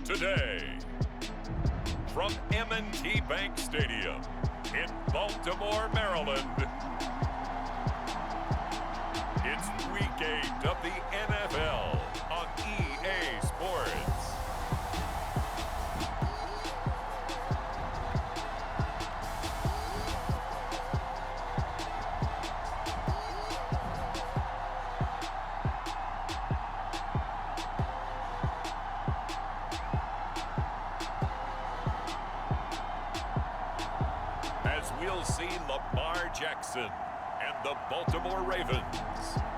today. From M&T Bank Stadium in Baltimore, Maryland, it's Week 8 of the NFL on EA Sports. As we'll see Lamar Jackson and the Baltimore Ravens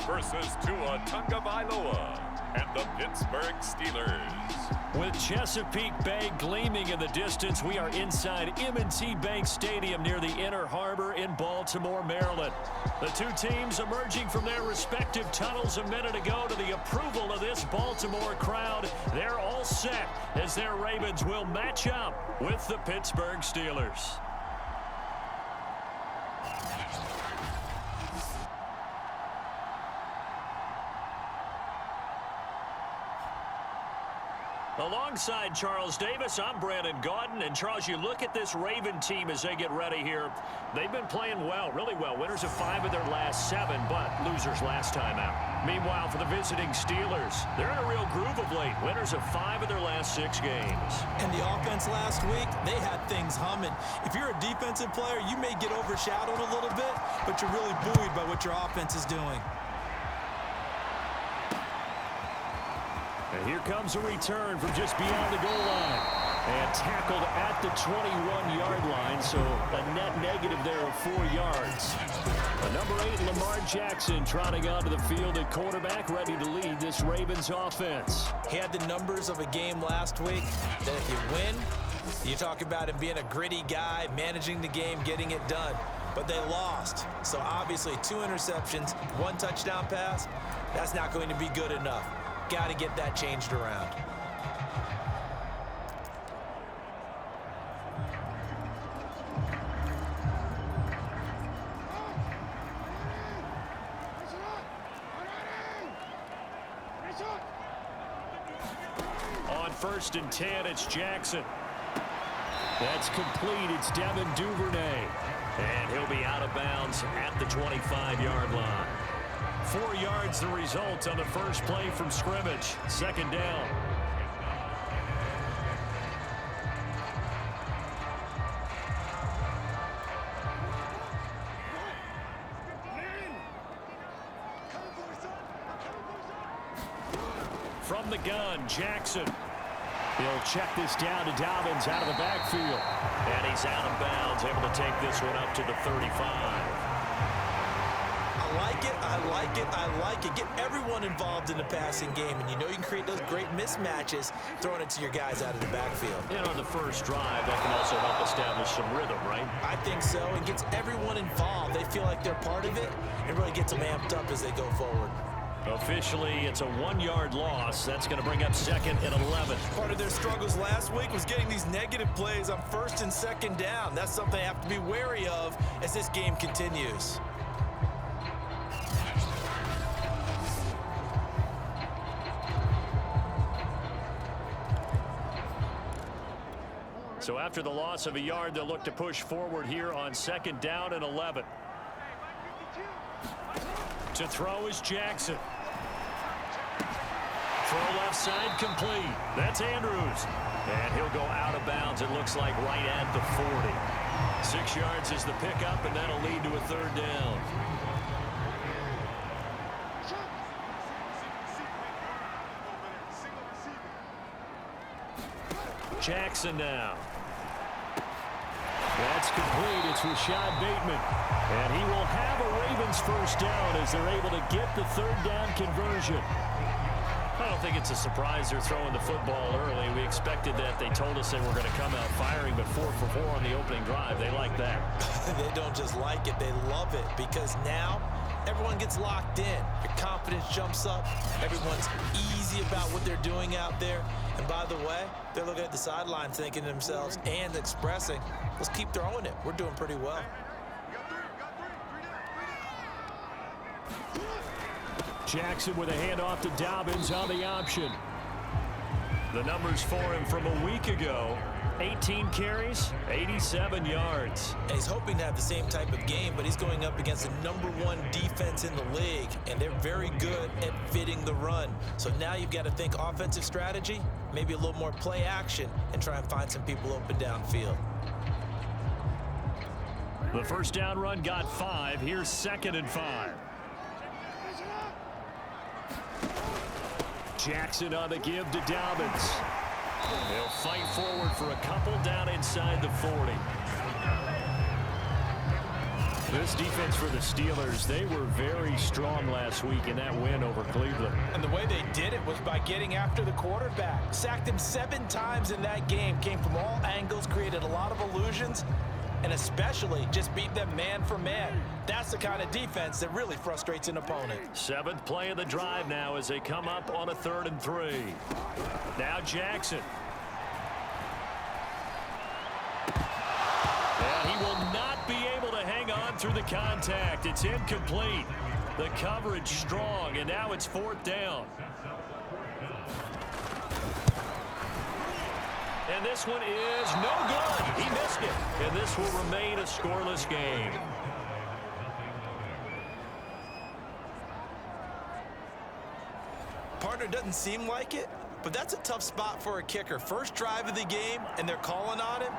versus Tua Tagovailoa and the Pittsburgh Steelers. With Chesapeake Bay gleaming in the distance, we are inside M&T Bank Stadium near the Inner Harbor in Baltimore, Maryland. The two teams emerging from their respective tunnels a minute ago to the approval of this Baltimore crowd. They're all set as their Ravens will match up with the Pittsburgh Steelers. Alongside Charles Davis, I'm Brandon Gaudin. And Charles, you look at this Raven team as they get ready here. They've been playing well, really well. Winners of 5 of their last 7, but losers last time out. Meanwhile, for the visiting Steelers, they're in a real groove of late. Winners of 5 of their last 6 games. And the offense last week, they had things humming. If you're a defensive player, you may get overshadowed a little bit, but you're really buoyed by what your offense is doing. And here comes a return from just beyond the goal line. And tackled at the 21-yard line, so a net negative there of 4 yards. Number 8, Lamar Jackson, trotting onto the field at quarterback, ready to lead this Ravens offense. He had the numbers of a game last week that if you win, you talk about him being a gritty guy, managing the game, getting it done. But they lost. So obviously 2 interceptions, 1 touchdown pass, that's not going to be good enough. Got to get that changed around. On 1st and 10, it's Jackson. That's complete. It's Devin Duvernay. And he'll be out of bounds at the 25-yard line. 4 yards the result on the first play from scrimmage. 2nd down. From the gun, Jackson. He'll check this down to Dobbins out of the backfield. And he's out of bounds, able to take this one up to the 35. I like it. Get everyone involved in the passing game, and you know you can create those great mismatches throwing it to your guys out of the backfield. And on the first drive, that can also help establish some rhythm, right? I think so. It gets everyone involved. They feel like they're part of it, and really gets them amped up as they go forward. Officially, it's a 1-yard loss. That's going to bring up 2nd and 11. Part of their struggles last week was getting these negative plays on 1st and 2nd down. That's something they have to be wary of as this game continues. So after the loss of a yard, they'll look to push forward here on 2nd down and 11. To throw is Jackson. Throw left side complete. That's Andrews. And he'll go out of bounds, it looks like, right at the 40. 6 yards is the pickup, and that'll lead to a 3rd down. Jackson now. That's complete. It's Rashad Bateman. And he will have a Ravens first down as they're able to get the 3rd down conversion. I don't think it's a surprise they're throwing the football early. We expected that. They told us they were going to come out firing, but 4 for 4 on the opening drive. They like that. They don't just like it, they love it, because now everyone gets locked in. Your confidence jumps up. Everyone's easy about what they're doing out there. And by the way, they're looking at the sideline thinking to themselves and expressing, let's keep throwing it. We're doing pretty well. Jackson with a handoff to Dobbins on the option. The numbers for him from a week ago: 18 carries, 87 yards. And he's hoping to have the same type of game, but he's going up against the #1 defense in the league, and they're very good at fitting the run. So now you've got to think offensive strategy, maybe a little more play action, and try and find some people open downfield. The first down run got 5. Here's 2nd and 5. Jackson on the give to Dobbins. They'll fight forward for a couple down inside the 40. This defense for the Steelers, they were very strong last week in that win over Cleveland. And the way they did it was by getting after the quarterback. Sacked him 7 times in that game. Came from all angles, created a lot of illusions, and especially just beat them man for man. That's the kind of defense that really frustrates an opponent. 7th play of the drive now as they come up on a 3rd and 3. Now Jackson. And he will not be able to hang on through the contact. It's incomplete. The coverage strong, and now it's 4th down. And this one is no good. He missed it. And this will remain a scoreless game. Partner, doesn't seem like it, but that's a tough spot for a kicker. First drive of the game, and they're calling on him.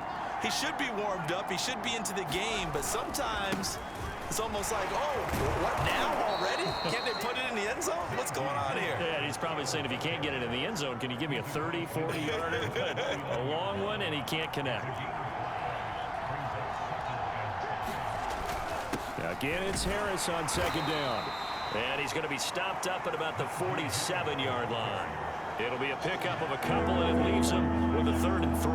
He should be warmed up. He should be into the game, but sometimes it's almost like, oh, what now already? Can't they put it in the end zone? What's going on here? Yeah, he's probably saying, if you can't get it in the end zone, can you give me a 30, 40-yarder? A long one, and he can't connect. Again, it's Harris on 2nd down. And he's going to be stopped up at about the 47-yard line. It'll be a pickup of a couple, and it leaves him with a 3rd and 3.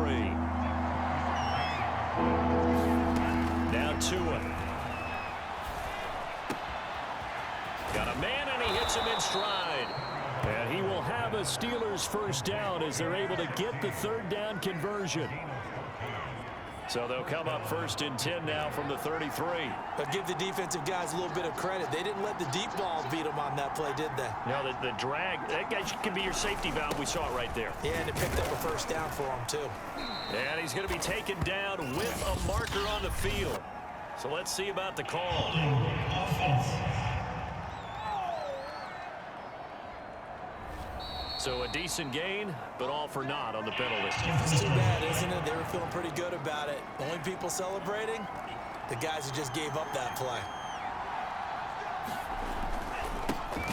Now Tua. Got a man, and he hits him in stride. And he will have a Steelers first down as they're able to get the 3rd down conversion. So they'll come up 1st and 10 now from the 33. But give the defensive guys a little bit of credit. They didn't let the deep ball beat them on that play, did they? No, the drag, that guy can be your safety valve. We saw it right there. Yeah, and it picked up a first down for him, too. And he's going to be taken down with a marker on the field. So let's see about the call. So a decent gain, but all for naught on the penalty. It's too bad, isn't it? They were feeling pretty good about it. Only people celebrating, the guys who just gave up that play.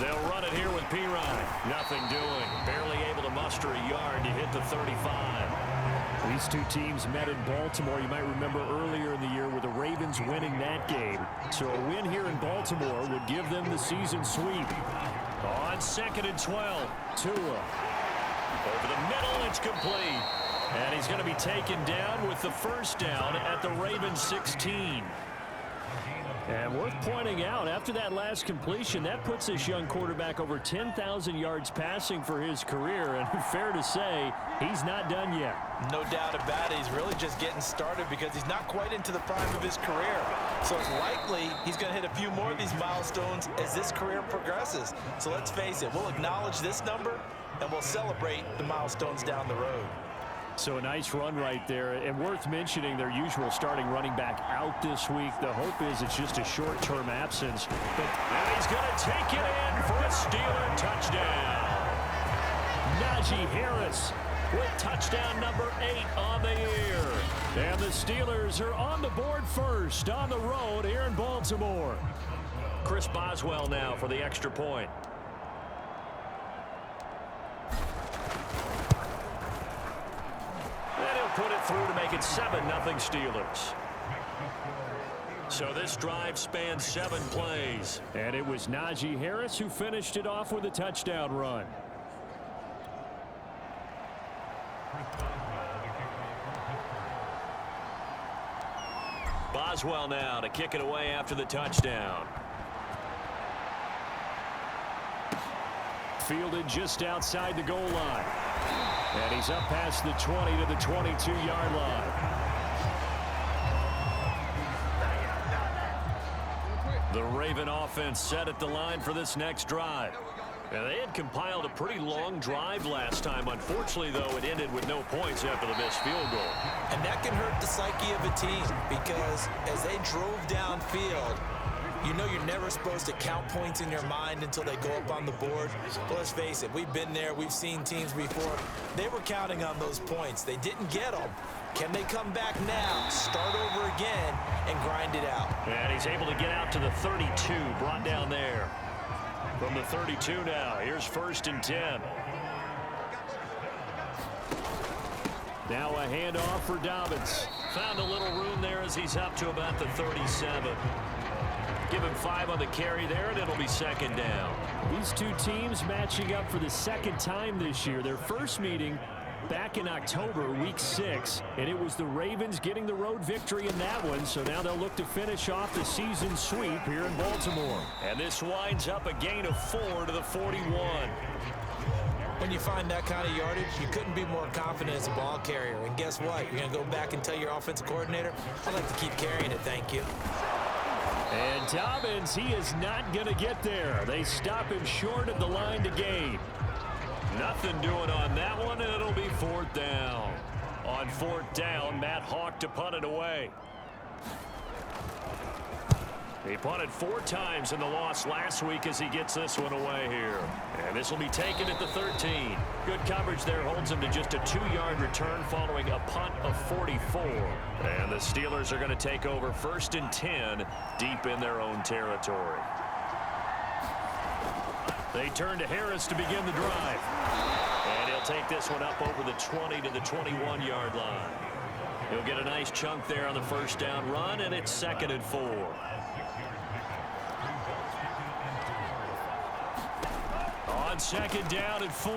They'll run it here with Pirine. Nothing doing. Barely able to muster a yard to hit the 35. These two teams met in Baltimore. You might remember earlier in the year with the Ravens winning that game. So a win here in Baltimore would give them the season sweep. On 2nd and 12, Tua. Over the middle, it's complete. And he's going to be taken down with the first down at the Ravens 16. And worth pointing out, after that last completion, that puts this young quarterback over 10,000 yards passing for his career. And fair to say, he's not done yet. No doubt about it. He's really just getting started because he's not quite into the prime of his career. So it's likely he's going to hit a few more of these milestones as this career progresses. So let's face it, we'll acknowledge this number and we'll celebrate the milestones down the road. So a nice run right there, and worth mentioning their usual starting running back out this week. The hope is it's just a short-term absence. But now he's going to take it in for a Steeler touchdown. Najee Harris with touchdown number 8 on the year. And the Steelers are on the board first on the road here in Baltimore. Chris Boswell now for the extra point. And he'll put it through to make it 7-0 Steelers. So this drive spans 7 plays. And it was Najee Harris who finished it off with a touchdown run. Boswell now to kick it away after the touchdown. Fielded just outside the goal line. And he's up past the 20 to the 22-yard line. The Raven offense set at the line for this next drive. And they had compiled a pretty long drive last time. Unfortunately, though, it ended with no points after the missed field goal. And that can hurt the psyche of a team because as they drove downfield, you know you're never supposed to count points in your mind until they go up on the board. But let's face it, we've been there. We've seen teams before. They were counting on those points. They didn't get them. Can they come back now, start over again, and grind it out? And he's able to get out to the 32, brought down there. From the 32 now, here's 1st and 10. Now a handoff for Dobbins. Found a little room there as he's up to about the 37. Give him 5 on the carry there, and it'll be 2nd down. These two teams matching up for the 2nd time this year. Their first meeting back in October, week 6, and it was the Ravens getting the road victory in that one, so now they'll look to finish off the season sweep here in Baltimore. And this winds up a gain of 4 to the 41. When you find that kind of yardage, you couldn't be more confident as a ball carrier. And guess what? You're going to go back and tell your offensive coordinator, I'd like to keep carrying it, thank you. And Dobbins, he is not going to get there. They stop him short of the line to gain. Nothing doing on that one, and it'll be 4th down. On 4th down, Matt Hawk to punt it away. He punted 4 times in the loss last week as he gets this one away here. And this will be taken at the 13. Good coverage there holds him to just a 2-yard return following a punt of 44. And the Steelers are going to take over 1st and 10 deep in their own territory. They turn to Harris to begin the drive. And he'll take this one up over the 20 to the 21-yard line. He'll get a nice chunk there on the 1st down run, and it's 2nd and 4. On 2nd down and 4,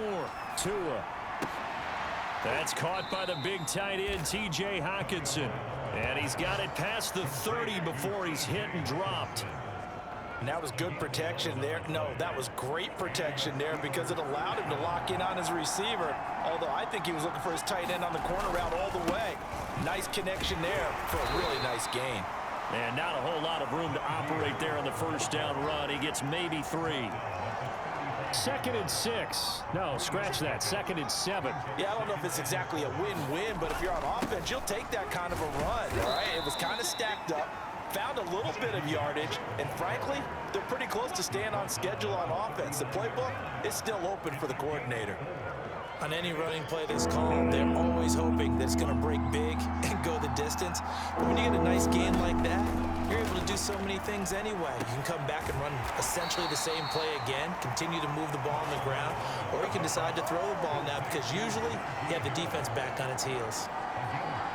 Tua. That's caught by the big tight end, T.J. Hockenson. And he's got it past the 30 before he's hit and dropped. And that was good protection there. No, that was great protection there because it allowed him to lock in on his receiver. Although I think he was looking for his tight end on the corner route all the way. Nice connection there for a really nice gain. And not a whole lot of room to operate there on the 1st down run. He gets maybe 3. 2nd and 6. No, scratch that. 2nd and 7. Yeah, I don't know if it's exactly a win-win, but if you're on offense, you'll take that kind of a run, all right? It was kind of stacked up. Found a little bit of yardage, and frankly, they're pretty close to staying on schedule on offense. The playbook is still open for the coordinator. On any running play that's called, they're always hoping that it's going to break big and go the distance. But when you get a nice gain like that, you're able to do so many things anyway. You can come back and run essentially the same play again, continue to move the ball on the ground, or you can decide to throw the ball now because usually you have the defense back on its heels.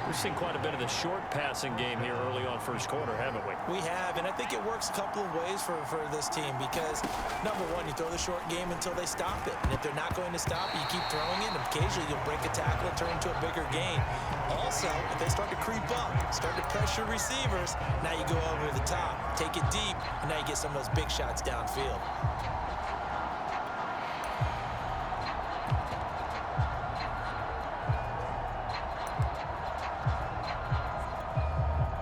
We've seen quite a bit of the short passing game here early on 1st quarter, haven't we? We have, and I think it works a couple of ways for this team because, number one, you throw the short game until they stop it. And if they're not going to stop it, you keep throwing it, and occasionally you'll break a tackle and turn into a bigger gain. Also, if they start to creep up, start to pressure receivers, now you go over the top, take it deep, and now you get some of those big shots downfield.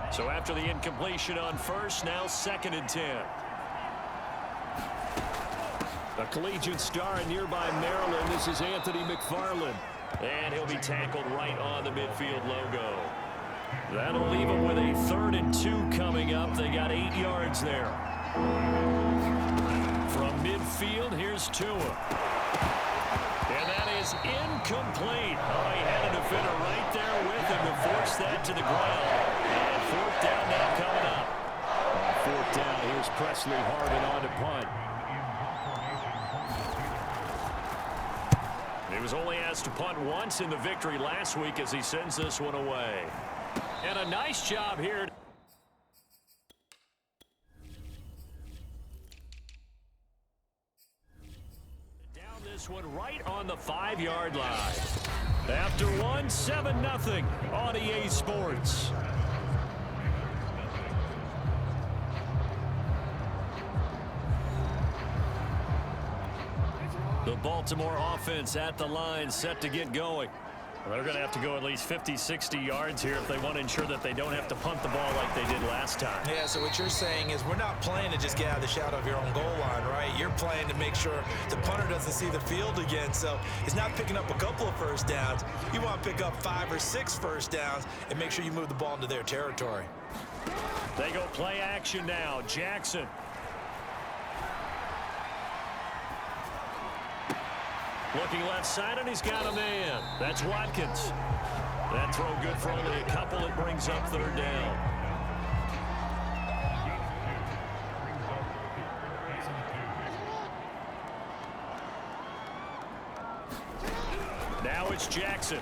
So after the incompletion on 1st, now 2nd and 10. A collegiate star in nearby Maryland. This is Anthony McFarland. And he'll be tackled right on the midfield logo. That'll leave him with a 3rd and 2 coming up. They got 8 yards there. From midfield, here's Tua. And that is incomplete. Oh, he had a defender right there with him to force that to the ground. 4th down now coming up. On 4th down, here's Presley Harvin on to punt. He was only asked to punt once in the victory last week as he sends this one away. And a nice job here. Down this one right on the 5-yard line. After one, 7-0 on EA Sports. The Baltimore offense at the line, set to get going. Well, they're going to have to go at least 50, 60 yards here if they want to ensure that they don't have to punt the ball like they did last time. Yeah, so what you're saying is we're not playing to just get out of the shadow of your own goal line, right? You're playing to make sure the punter doesn't see the field again. So it's not picking up a couple of first downs. You want to pick up 5 or 6 first downs and make sure you move the ball into their territory. They go play action now. Jackson. Looking left side, and he's got a man. That's Watkins. That throw good for only a couple. It brings up third down. Now it's Jackson.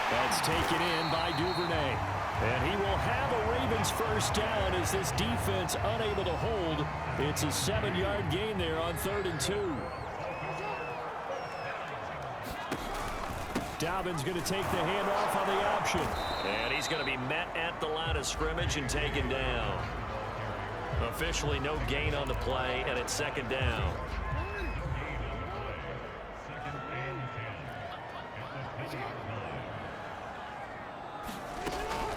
That's taken in by Duvernay. And he will have a Ravens first down as this defense unable to hold. It's a 7-yard gain there on 3rd and 2. Dobbins going to take the handoff on the option. And he's going to be met at the line of scrimmage and taken down. Officially no gain on the play, and it's 2nd down.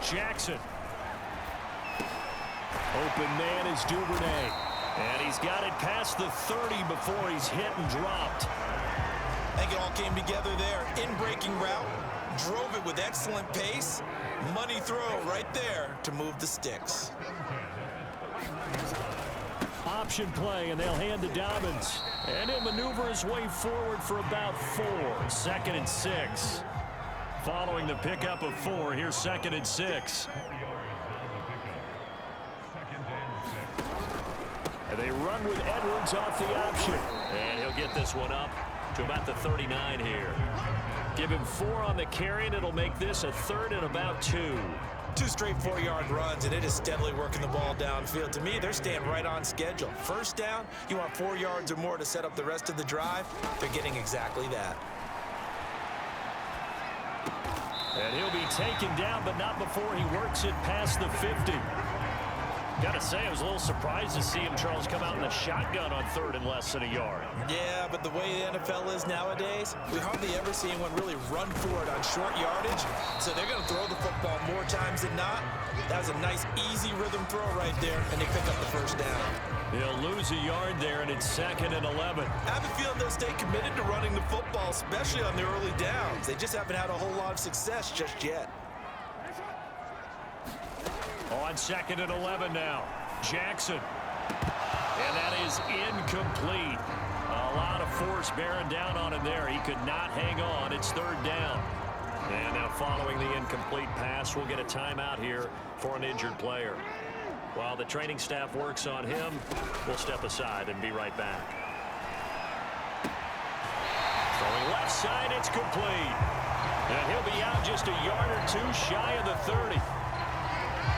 Jackson. Open man is Duvernay. And he's got it past the 30 before he's hit and dropped. I think it all came together there. In-breaking route. Drove it with excellent pace. Money throw right there to move the sticks. Option play, and they'll hand to Dobbins. And he'll maneuver his way forward for about 4. 2nd and 6. Following the pickup of 4, here's 2nd and 6. And they run with Edwards off the option. And he'll get this one up to about the 39 here. Give him 4 on the carry, and it'll make this a 3rd and about 2. 2 straight 4-yard runs, and it is steadily working the ball downfield. To me, they're staying right on schedule. First down, you want 4 yards or more to set up the rest of the drive. They're getting exactly that. And he'll be taken down, but not before he works it past the 50. Got to say, I was a little surprised to see him, Charles, come out in the shotgun on 3rd and less than a yard. Yeah, but the way the NFL is nowadays, we hardly ever see anyone really run for it on short yardage. So they're going to throw the football more times than not. That was a nice, easy rhythm throw right there, and they pick up the first down. He'll lose a yard there, and it's 2nd and 11. I have a feeling they'll stay committed to running the football, especially on the early downs. They just haven't had a whole lot of success just yet. On 2nd and 11 now. Jackson. And that is incomplete. A lot of force bearing down on him there. He could not hang on. It's 3rd down. And now following the incomplete pass, we'll get a timeout here for an injured player. While the training staff works on him, we'll step aside and be right back. Throwing left side, it's complete. And he'll be out just a yard or 2 shy of the 30.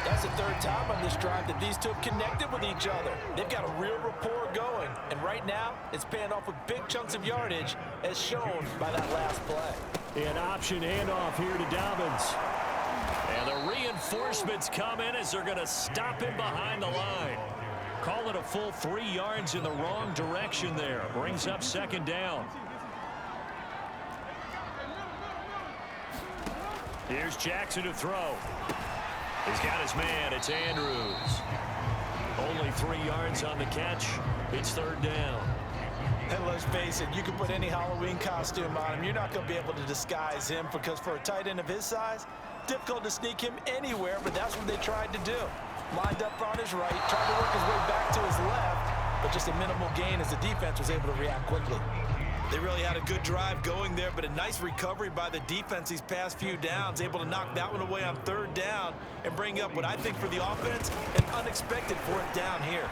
That's the 3rd time on this drive that these two have connected with each other. They've got a real rapport going. And right now, it's paying off with big chunks of yardage, as shown by that last play. An option handoff here to Dobbins. And the reinforcements come in as they're going to stop him behind the line. Call it a full 3 yards in the wrong direction there. Brings up 2nd down. Here's Jackson to throw. He's got his man. It's Andrews. Only 3 yards on the catch. It's 3rd down. And let's face it, you can put any Halloween costume on him. You're not going to be able to disguise him, because for a tight end of his size, difficult to sneak him anywhere, but that's what they tried to do. Lined up on his right, tried to work his way back to his left, but just a minimal gain as the defense was able to react quickly. They really had a good drive going there, but a nice recovery by the defense these past few downs, able to knock that one away on 3rd down and bring up what I think for the offense, an unexpected 4th down here.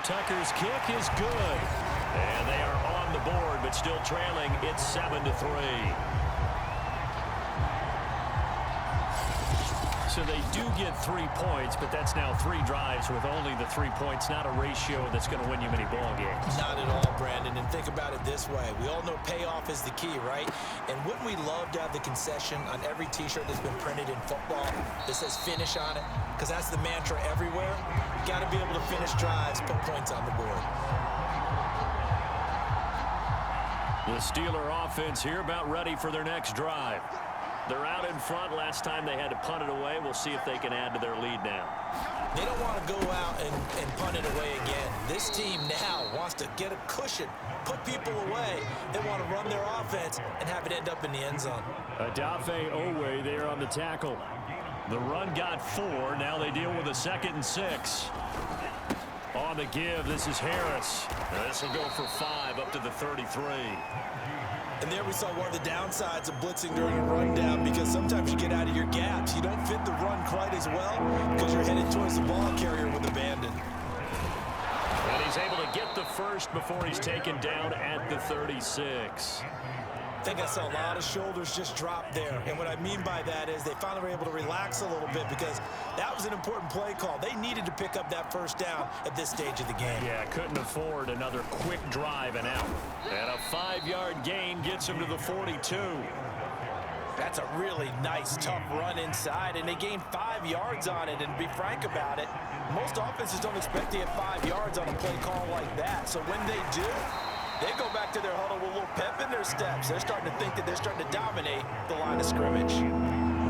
Tucker's kick is good. And they are on the board, but still trailing. It's 7-3. So they do get 3 points, but that's now 3 drives with only the 3 points. Not a ratio that's going to win you many ball games. Not at all, Brandon. And think about it this way. We all know payoff is the key, right? And wouldn't we love to have the concession on every T-shirt that's been printed in football that says finish on it? Because that's the mantra everywhere. You got to be able to finish drives, put points on the board. The Steeler offense here about ready for their next drive. They're out in front. Last time they had to punt it away. We'll see if they can add to their lead now. They don't want to go out and punt it away again. This team now wants to get a cushion, put people away. They want to run their offense and have it end up in the end zone. Adafe Owe there on the tackle. The run got 4. Now they deal with a 2nd and 6. On the give, this is Harris. This will go for 5 up to the 33. And there we saw one of the downsides of blitzing during a rundown, because sometimes you get out of your gaps. You don't fit the run quite as well because you're headed towards the ball carrier with abandon. And he's able to get the first before he's taken down at the 36. I think I saw a lot of shoulders just drop there. And what I mean by that is they finally were able to relax a little bit, because that was an important play call. They needed to pick up that first down at this stage of the game. Yeah, couldn't afford another quick drive and out. And a 5-yard gain gets him to the 42. That's a really nice, tough run inside, and they gained 5 yards on it. And to be frank about it, most offenses don't expect to get 5 yards on a play call like that. So when they do, they go back to their huddle with a little pep in their steps. They're starting to think that they're starting to dominate the line of scrimmage.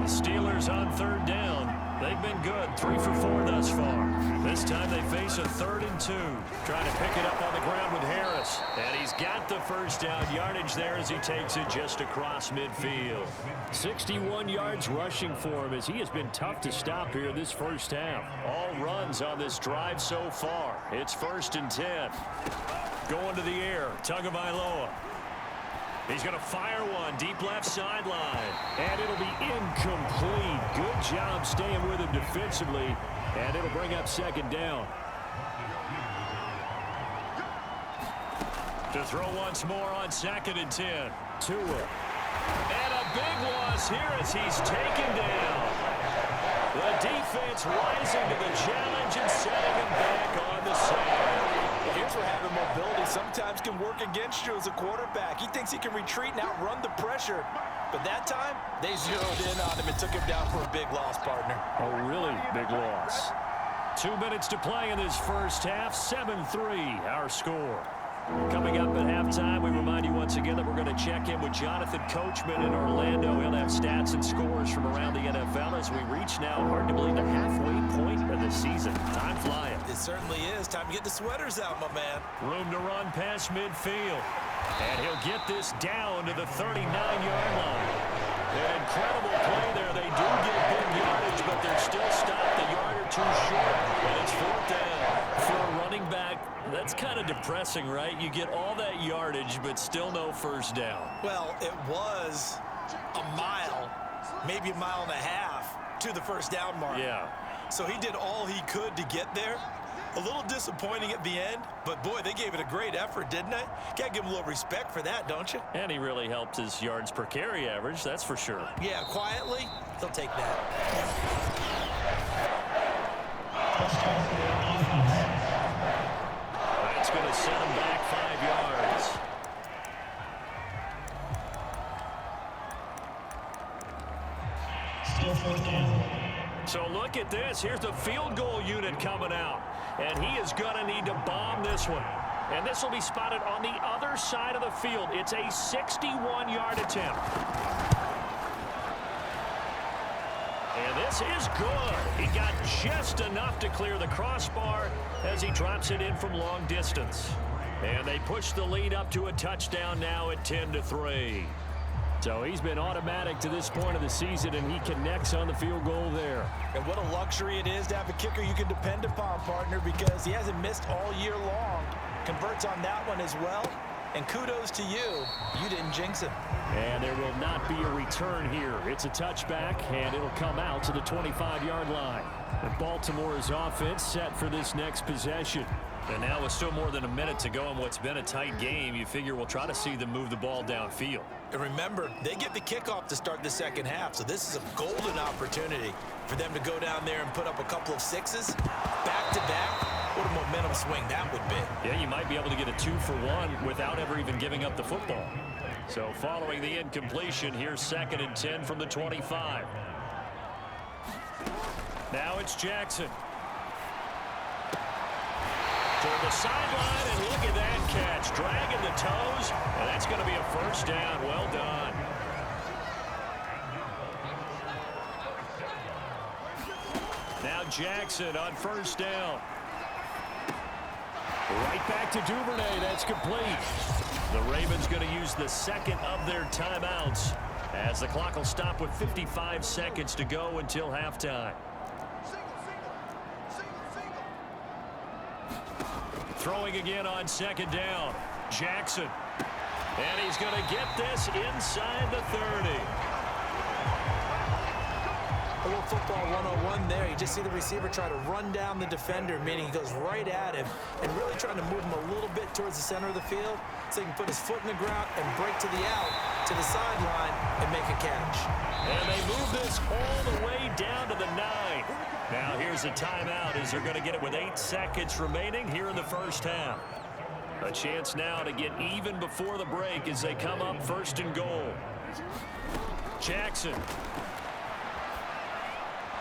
Steelers on 3rd down. They've been good, 3 for 4 thus far. This time they face a 3rd and 2. Trying to pick it up on the ground with Harris. And he's got the first down yardage there as he takes it just across midfield. 61 yards rushing for him, as he has been tough to stop here this first half. All runs on this drive so far. It's 1st and 10. Going to the air, Tagovailoa. He's going to fire one deep left sideline. And it'll be incomplete. Good job staying with him defensively. And it'll bring up 2nd down. To throw once more on 2nd and 10. Tua. And a big loss here as he's taken down. The defense rising to the challenge and setting him back on the side. Here's where having mobility sometimes can work against you as a quarterback. He thinks he can retreat and outrun the pressure. But that time, they zeroed in on him and took him down for a big loss, partner. A really big loss. 2 minutes to play in this first half. 7-3, our score. Coming up at halftime, we remind you once again that we're going to check in with Jonathan Coachman in Orlando. He'll have stats and scores from around the NFL as we reach now, hard to believe, the halfway point of the season. Time flying. It certainly is. Time to get the sweaters out, my man. Room to run past midfield. And he'll get this down to the 39-yard line. An incredible play there. They do get big yardage, but they're still stopped a yard or 2 short. And it's 4th down. For a running back, that's kind of depressing, right? You get all that yardage, but still no first down. Well, it was a mile, maybe a mile and a half to the first down mark. Yeah. So he did all he could to get there. A little disappointing at the end, but boy, they gave it a great effort, didn't they? Got to give him a little respect for that, don't you? And he really helped his yards per carry average, that's for sure. Yeah, quietly, they'll take that. That's going to set him back 5 yards. Still 4th down. So look at this. Here's the field goal unit coming out. And he is going to need to bomb this one. And this will be spotted on the other side of the field. It's a 61-yard attempt. And this is good. He got just enough to clear the crossbar as he drops it in from long distance. And they push the lead up to a touchdown now at 10-3. So he's been automatic to this point of the season, and he connects on the field goal there. And what a luxury it is to have a kicker you can depend upon, partner, because he hasn't missed all year long. Converts on that one as well. And kudos to you. You didn't jinx him. And there will not be a return here. It's a touchback, and it'll come out to the 25-yard line. And Baltimore's offense set for this next possession. And now with still more than a minute to go in what's been a tight game, you figure we'll try to see them move the ball downfield. And remember, they get the kickoff to start the second half, so this is a golden opportunity for them to go down there and put up a couple of 6s back-to-back. What a momentum swing that would be. Yeah, you might be able to get a 2-for-1 without ever even giving up the football. So following the incompletion, here's 2nd and 10 from the 25. Now it's Jackson. Toward the sideline, and look at that catch. Dragging the toes, and that's going to be a first down. Well done. Now Jackson on first down. Right back to Duvernay. That's complete. The Ravens going to use the second of their timeouts as the clock will stop with 55 seconds to go until halftime. Throwing again on second down. Jackson. And he's going to get this inside the 30. A little football 101 there. You just see the receiver try to run down the defender, meaning he goes right at him and really trying to move him a little bit towards the center of the field so he can put his foot in the ground and break to the out, to the sideline, and make a catch. And they move this all the way down to the 9. Now here's a timeout as they're going to get it with 8 seconds remaining here in the first half. A chance now to get even before the break as they come up first and goal. Jackson.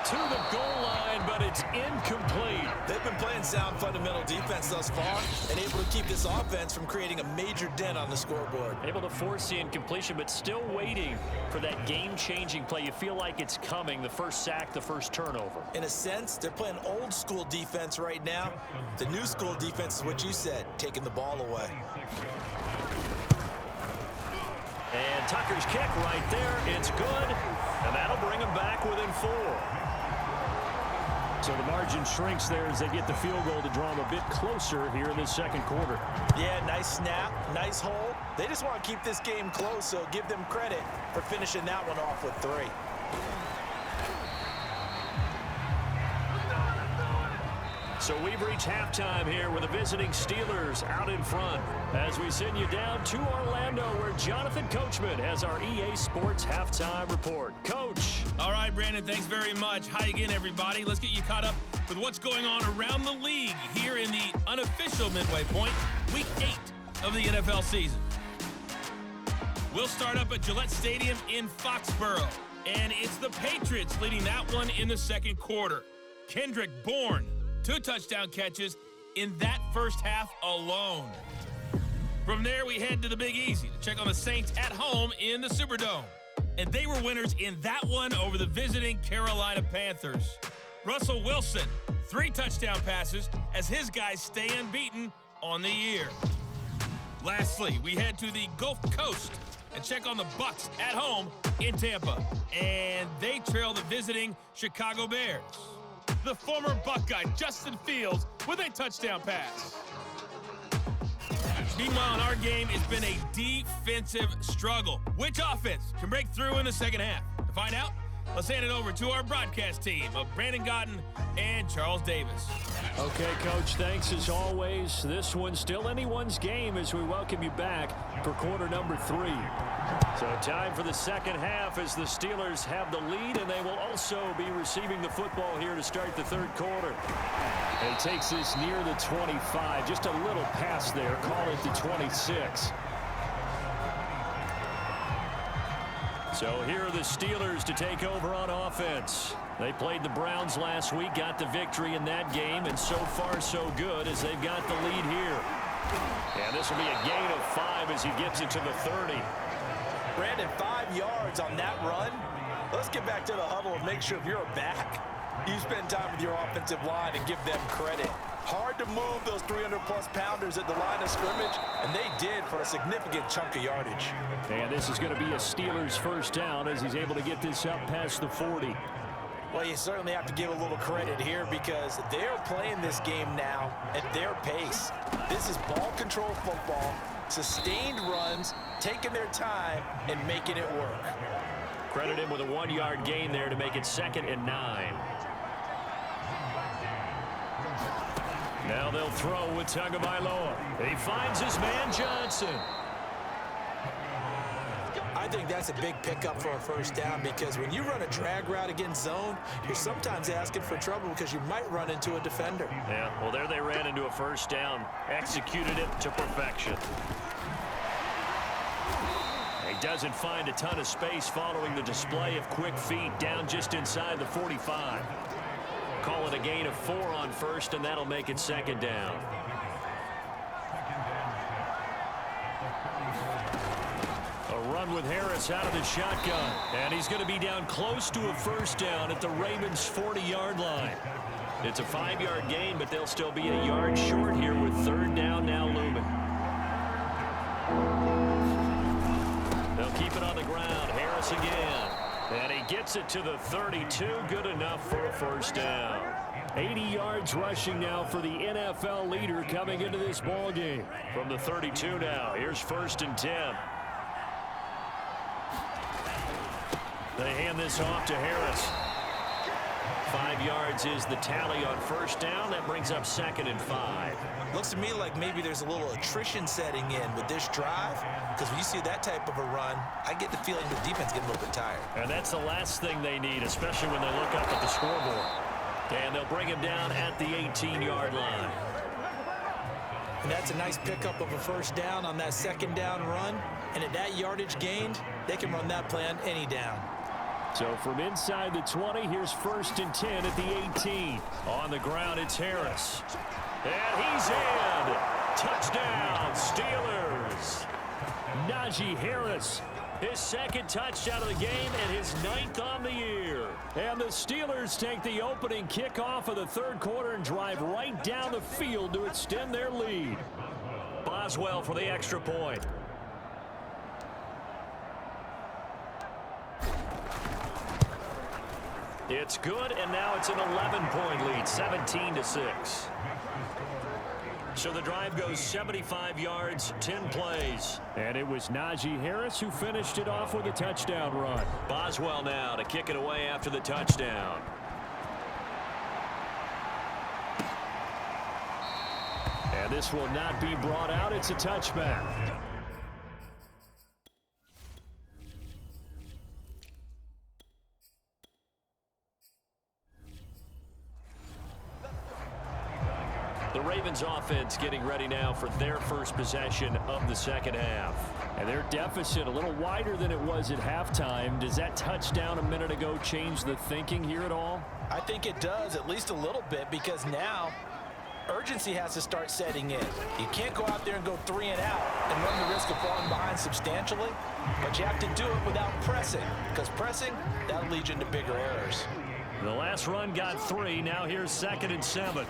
To the goal line, but it's incomplete. They've been playing sound fundamental defense thus far and able to keep this offense from creating a major dent on the scoreboard. Able to force the incompletion, but still waiting for that game-changing play. You feel like it's coming, the first sack, the first turnover. In a sense, they're playing old school defense right now. The new school defense is what you said, taking the ball away. And Tucker's kick right there. It's good, and that'll bring them back within 4. So the margin shrinks there as they get the field goal to draw them a bit closer here in the second quarter. Yeah, nice snap, nice hold. They just want to keep this game close, so give them credit for finishing that one off with 3. So we've reached halftime here with the visiting Steelers out in front as we send you down to Orlando where Jonathan Coachman has our EA Sports halftime report. Coach. All right, Brandon, thanks very much. Hi again, everybody. Let's get you caught up with what's going on around the league here in the unofficial midway point, week 8 of the NFL season. We'll start up at Gillette Stadium in Foxborough, and it's the Patriots leading that one in the second quarter. Kendrick Bourne, 2 touchdown catches in that first half alone. From there, we head to the Big Easy to check on the Saints at home in the Superdome. And they were winners in that one over the visiting Carolina Panthers. Russell Wilson, 3 touchdown passes as his guys stay unbeaten on the year. Lastly, we head to the Gulf Coast and check on the Bucs at home in Tampa. And they trail the visiting Chicago Bears. The former Buckeye, Justin Fields, with a touchdown pass. Meanwhile, in our game, it's been a defensive struggle. Which offense can break through in the second half? To find out, let's hand it over to our broadcast team of Brandon Gotten and Charles Davis. Okay, Coach, thanks as always. This one's still anyone's game as we welcome you back for quarter number 3. So time for the second half as the Steelers have the lead, and they will also be receiving the football here to start the third quarter. And he takes this near the 25, just a little pass there, call it the 26. So here are the Steelers to take over on offense. They played the Browns last week, got the victory in that game, and so far so good as they've got the lead here. And this will be a gain of 5 as he gets it to the 30. Brandon, 5 yards on that run. Let's get back to the huddle and make sure if you're back, you spend time with your offensive line and give them credit. Hard to move those 300-plus pounders at the line of scrimmage, and they did for a significant chunk of yardage. And this is going to be a Steelers first down as he's able to get this up past the 40. Well, you certainly have to give a little credit here because they're playing this game now at their pace. This is ball control football, sustained runs, taking their time, and making it work. Credit him with a 1-yard gain there to make it 2nd and 9. Now they'll throw with Tagovailoa. He finds his man Johnson. I think that's a big pickup for a first down because when you run a drag route against zone, you're sometimes asking for trouble because you might run into a defender. Yeah, well, there they ran into a first down, executed it to perfection. He doesn't find a ton of space following the display of quick feet down just inside the 45. Call it a gain of 4 on first, and that'll make it 2nd down. run with Harris out of the shotgun. And he's going to be down close to a first down at the Ravens' 40-yard line. It's a 5-yard gain, but they'll still be a yard short here with third down now looming. They'll keep it on the ground. Harris again. And he gets it to the 32. Good enough for a first down. 80 yards rushing now for the NFL leader coming into this ball game. From the 32 now, here's 1st and 10. They hand this off to Harris. 5 yards is the tally on first down. That brings up 2nd and 5. Looks to me like maybe there's a little attrition setting in with this drive, because when you see that type of a run, I get the feeling the defense getting a little bit tired. And that's the last thing they need, especially when they look up at the scoreboard. And they'll bring him down at the 18-yard line. And that's a nice pickup of a first down on that second down run. And at that yardage gained, they can run that play on any down. So from inside the 20, here's 1st and 10 at the 18. On the ground, it's Harris. And he's in. Touchdown, Steelers. Najee Harris, his 2nd touchdown of the game and his 9th on the year. And the Steelers take the opening kickoff of the 3rd quarter and drive right down the field to extend their lead. Boswell for the extra point. It's good, and now it's an 11-point lead, 17-6. So the drive goes 75 yards, 10 plays. And it was Najee Harris who finished it off with a touchdown run. Boswell now to kick it away after the touchdown. And this will not be brought out. It's a touchback. The Ravens offense getting ready now for their first possession of the second half. And their deficit a little wider than it was at halftime. Does that touchdown a minute ago change the thinking here at all? I think it does, at least a little bit, because now urgency has to start setting in. You can't go out there and go 3 and out and run the risk of falling behind substantially, but you have to do it without pressing, because pressing, that'll lead you into bigger errors. The last run got 3. Now here's 2nd and 7.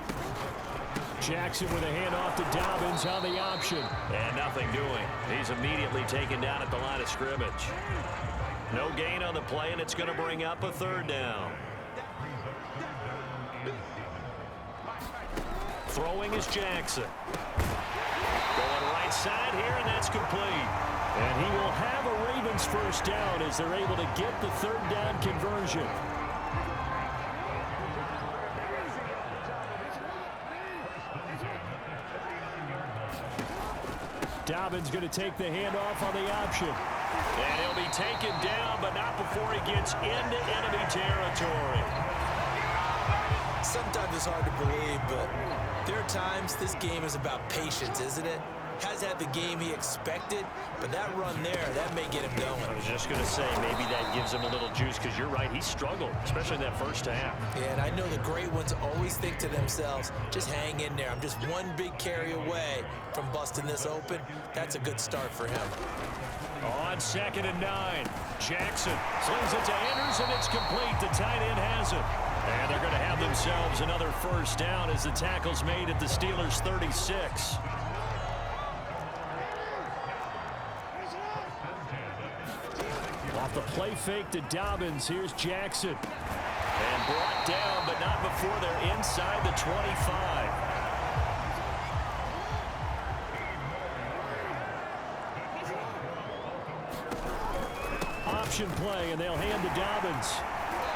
Jackson with a handoff to Dobbins on the option. And nothing doing. He's immediately taken down at the line of scrimmage. No gain on the play, and it's going to bring up a 3rd down. Throwing is Jackson. Going right side here, and that's complete. And he will have a Ravens first down as they're able to get the 3rd down conversion. Dobbins going to take the handoff on the option. And he'll be taken down, but not before he gets into enemy territory. Sometimes it's hard to believe, but there are times this game is about patience, isn't it? Has had the game he expected, but that run there, that may get him going. I was just going to say, maybe that gives him a little juice, because you're right, he struggled, especially in that first half. Yeah, and I know the great ones always think to themselves, just hang in there. I'm just one big carry away from busting this open. That's a good start for him. On 2nd and 9, Jackson slings it to Anders, and it's complete. The tight end has it. And they're going to have themselves another first down as the tackle's made at the Steelers' 36. Off the play fake to Dobbins, here's Jackson. And brought down, but not before they're inside the 25. Option play, and they'll hand to Dobbins.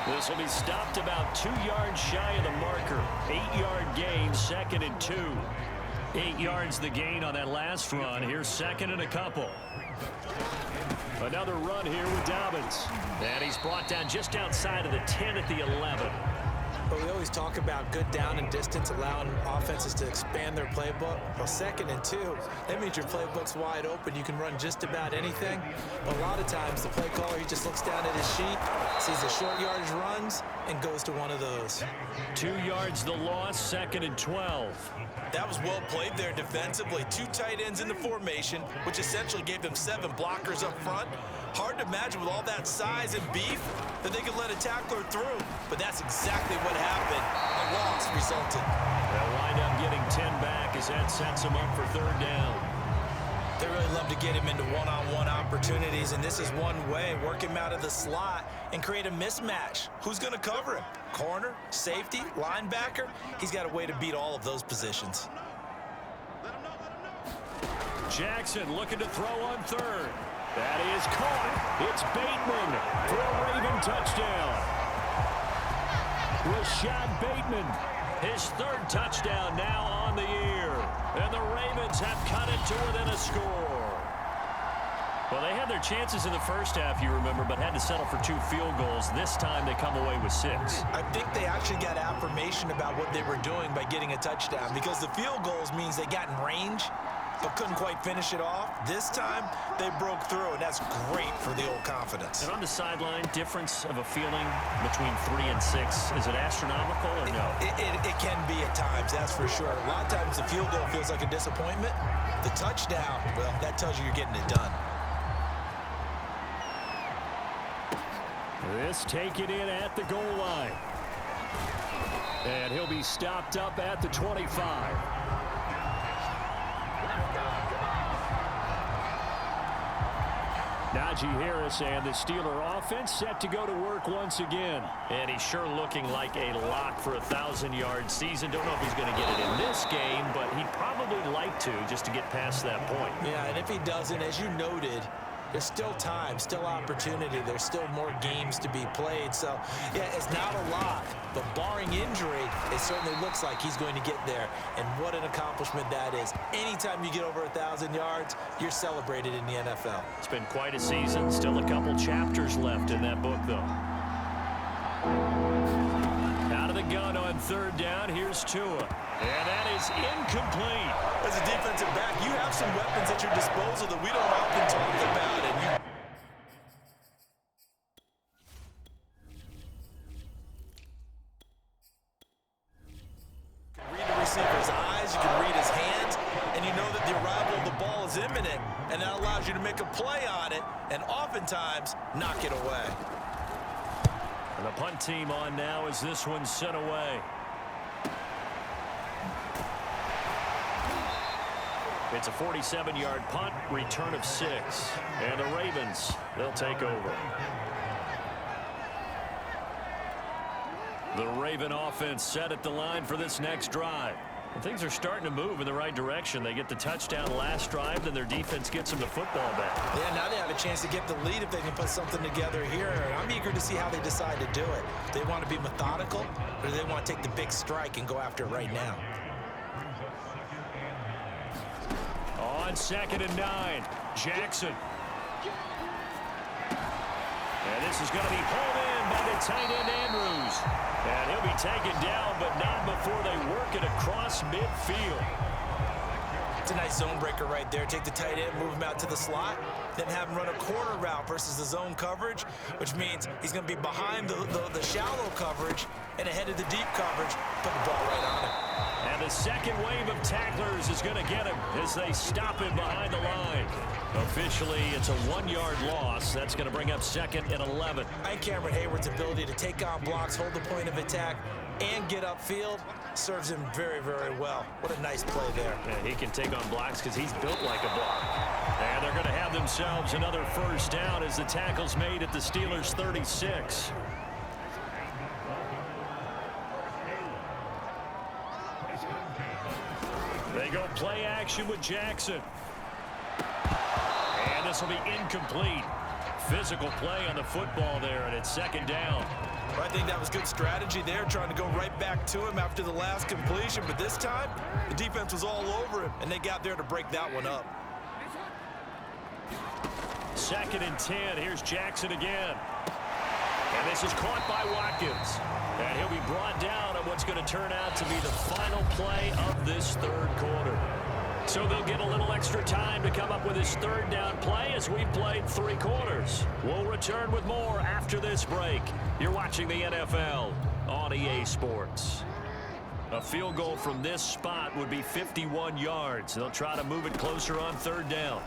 This will be stopped about 2 yards shy of the marker. 8-yard gain, 2nd and 2. 8 yards the gain on that last run. Here's 2nd and a couple. Another run here with Dobbins. And he's brought down just outside of the 10 at the 11. But we always talk about good down and distance, allowing offenses to expand their playbook. Well, 2nd and 2, that means your playbook's wide open. You can run just about anything. But a lot of times, the play caller, he just looks down at his sheet, sees the short yardage runs, and goes to one of those. 2 yards the loss, 2nd and 12. That was well played there defensively. 2 tight ends in the formation, which essentially gave them 7 blockers up front. Hard to imagine with all that size and beef that they could let a tackler through. But that's exactly what happened. A loss resulted. They'll wind up getting 10 back as that sets them up for third down. They really love to get him into one-on-one opportunities, and this is one way. Work him out of the slot and create a mismatch. Who's going to cover him? Corner, safety, linebacker? He's got a way to beat all of those positions. Jackson looking to throw on third. That is caught. It's Bateman for a Raven touchdown. Rashad Bateman, his third touchdown now on the year. And the Ravens have cut it to within a score. Well, they had their chances in the first half, you remember, but had to settle for 2 field goals. This time they come away with 6. I think they actually got affirmation about what they were doing by getting a touchdown, because the field goals means they got in range but couldn't quite finish it off. This time, they broke through, and that's great for the old confidence. And on the sideline, difference of a feeling between 3 and 6, is it astronomical or no? It can be at times, that's for sure. A lot of times the field goal feels like a disappointment. The touchdown, well, that tells you you're getting it done. This taken in at the goal line. And he'll be stopped up at the 25. Najee Harris and the Steeler offense set to go to work once again. And he's sure looking like a lock for a 1,000-yard season. Don't know if he's going to get it in this game, but he'd probably like to just to get past that point. Yeah, and if he doesn't, as you noted, there's still time, still opportunity. There's still more games to be played. So, yeah, it's not a lot. But barring injury, it certainly looks like he's going to get there. And what an accomplishment that is. Anytime you get over 1,000 yards, you're celebrated in the NFL. It's been quite a season. Still a couple chapters left in that book, though. Out of the gun on third down. Here's Tua. And that is incomplete. As a defensive back, you have some weapons at your disposal that we don't often talk about. And you can read the receiver's eyes, you can read his hands, and you know that the arrival of the ball is imminent, and that allows you to make a play on it, and oftentimes knock it away. And the punt team on now as this one's sent away. It's a 47-yard punt, return of 6. And the Ravens, they'll take over. The Raven offense set at the line for this next drive. And things are starting to move in the right direction. They get the touchdown last drive, then their defense gets them the football back. Yeah, now they have a chance to get the lead if they can put something together here. I'm eager to see how they decide to do it. Do they want to be methodical, or do they want to take the big strike and go after it right now? On 2nd and 9, Jackson. And this is going to be pulled in by the tight end Andrews. And he'll be taken down, but not before they work it across midfield. It's a nice zone breaker right there. Take the tight end, move him out to the slot, then have him run a corner route versus the zone coverage, which means he's going to be behind the shallow coverage and ahead of the deep coverage. Put the ball right on him. And the second wave of tacklers is going to get him as they stop him behind the line. Officially, it's a 1-yard loss. That's going to bring up 2nd and 11. I think Cameron Hayward's ability to take on blocks, hold the point of attack, and get upfield serves him very, very well. What a nice play there. Yeah, he can take on blocks because he's built like a block. And they're going to have themselves another first down as the tackle's made at the Steelers' 36. They go play action with Jackson. And this will be incomplete. Physical play on the football there, and it's 2nd down. Well, I think that was good strategy there, trying to go right back to him after the last completion. But this time, the defense was all over him, and they got there to break that one up. 2nd and 10. Here's Jackson again. And this is caught by Watkins. And he'll be brought down on what's going to turn out to be the final play of this third quarter. So they'll get a little extra time to come up with his 3rd down play as we've played 3 quarters. We'll return with more after this break. You're watching the NFL on EA Sports. A field goal from this spot would be 51 yards. They'll try to move it closer on 3rd down.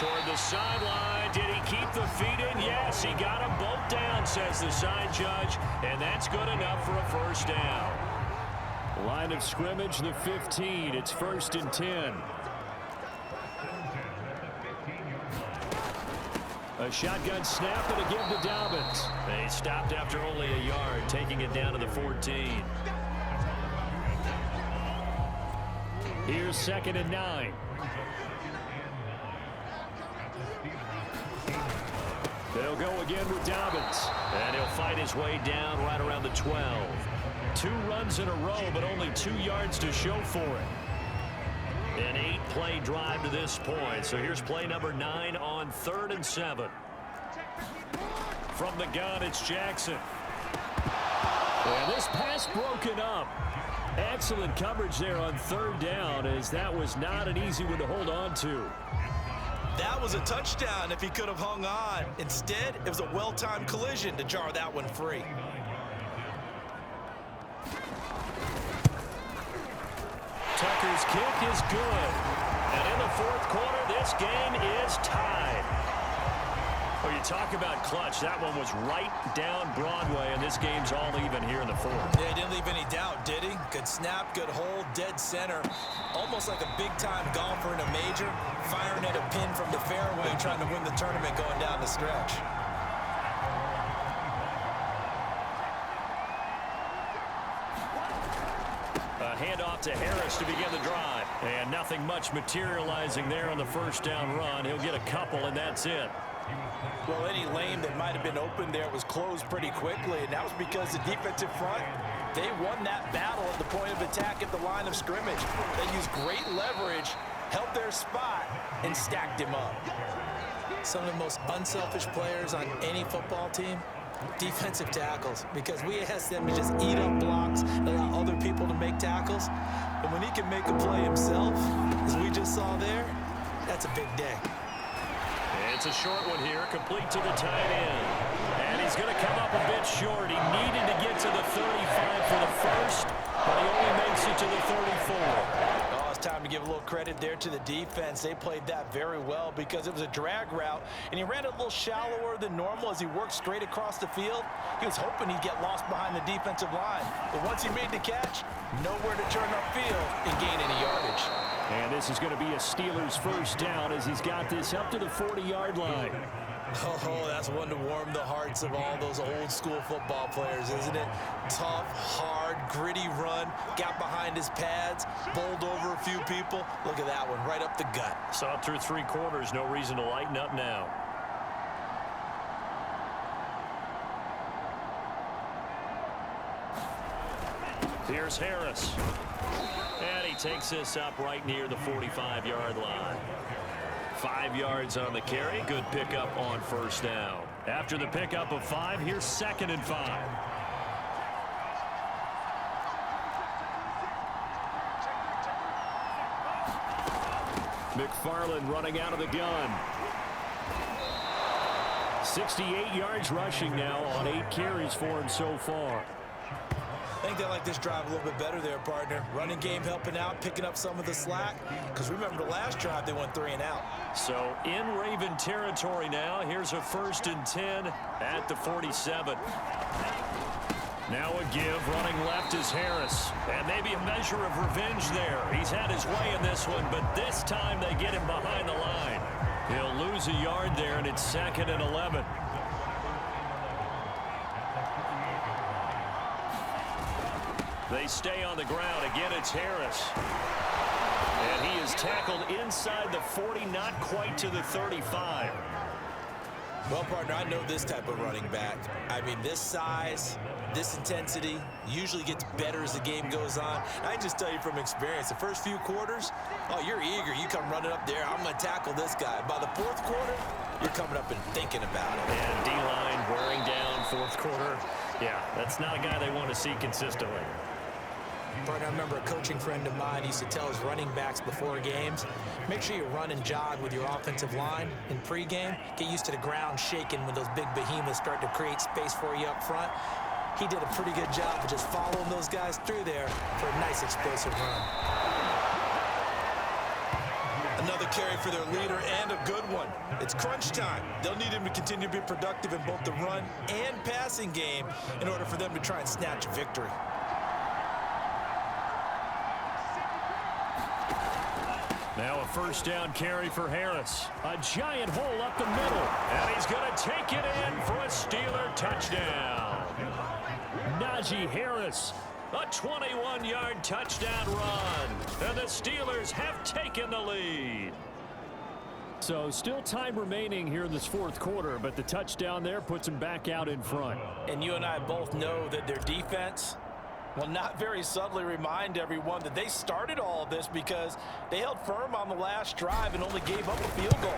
toward the sideline. Did he keep the feet in? Yes, he got them both down, says the side judge, and that's good enough for a first down. Line of scrimmage, the 15. It's 1st and 10. A shotgun snap and a give to Dobbins. They stopped after only a yard, taking it down to the 14. Here's 2nd and 9. They'll go again with Dobbins. And he'll fight his way down right around the 12. 2 runs in a row, but only 2 yards to show for it. An 8-play drive to this point. So here's play number 9 on 3rd and 7. From the gun, it's Jackson. And this pass broken up. Excellent coverage there on 3rd down, as that was not an easy one to hold on to. That was a touchdown if he could have hung on. Instead, it was a well-timed collision to jar that one free. Tucker's kick is good. And in the 4th quarter, this game is tied. Well, you talk about clutch. That one was right down Broadway, and this game's all even here in the 4th. Yeah, he didn't leave any doubt, did he? Good snap, good hold, dead center. Almost like a big-time golfer in a major, firing at a pin from the fairway, trying to win the tournament going down the stretch. Handoff to Harris to begin the drive. And nothing much materializing there on the 1st down run. He'll get a couple, and that's it. Well, any lane that might have been open there was closed pretty quickly, and that was because the defensive front, they won that battle at the point of attack at the line of scrimmage. They used great leverage, held their spot, and stacked him up. Some of the most unselfish players on any football team, defensive tackles, because we ask them to just eat up blocks and allow other people to make tackles. And when he can make a play himself, as we just saw there, that's a big day. It's a short one here, complete to the tight end. And he's going to come up a bit short. He needed to get to the 35 for the first, but he only makes it to the 34. Oh, it's time to give a little credit there to the defense. They played that very well because it was a drag route, and he ran it a little shallower than normal as he worked straight across the field. He was hoping he'd get lost behind the defensive line. But once he made the catch, nowhere to turn upfield and gain any yardage. And this is going to be a Steelers first down as he's got this up to the 40-yard line. Oh, that's one to warm the hearts of all those old-school football players, isn't it? Tough, hard, gritty run, got behind his pads, bowled over a few people. Look at that one, right up the gut. Saw it through 3 quarters, no reason to lighten up now. Here's Harris. And he takes this up right near the 45-yard line. 5 yards on the carry. Good pickup on 1st down. After the pickup of 5, here's 2nd and 5. McFarland running out of the gun. 68 yards rushing now on 8 carries for him so far. I think they like this drive a little bit better there, partner. Running game helping out, picking up some of the slack. Because remember, the last drive, they went 3 and out. So in Raven territory now. Here's a 1st and 10 at the 47. Now a give. Running left is Harris. And maybe a measure of revenge there. He's had his way in this one, but this time they get him behind the line. He'll lose a yard there, and it's 2nd and 11. They stay on the ground. Again, it's Harris. And he is tackled inside the 40, not quite to the 35. Well, partner, I know this type of running back. I mean, this size, this intensity usually gets better as the game goes on. I just tell you from experience, the first few quarters, oh, you're eager. You come running up there. I'm going to tackle this guy. By the 4th quarter, you're coming up and thinking about it. And D-line wearing down 4th quarter. Yeah, that's not a guy they want to see consistently. Partner, I remember a coaching friend of mine used to tell his running backs before games, make sure you run and jog with your offensive line in pregame. Get used to the ground shaking when those big behemoths start to create space for you up front. He did a pretty good job of just following those guys through there for a nice explosive run. Another another carry for their leader and a good one. It's crunch time. They'll need him to continue to be productive in both the run and passing game in order for them to try and snatch a victory. Now a first down carry for Harris. A giant hole up the middle. And he's going to take it in for a Steeler touchdown. Najee Harris, a 21-yard touchdown run. And the Steelers have taken the lead. So still time remaining here in this fourth quarter, but the touchdown there puts them back out in front. And you and I both know that their defense will not very subtly remind everyone that they started all of this because they held firm on the last drive and only gave up a field goal.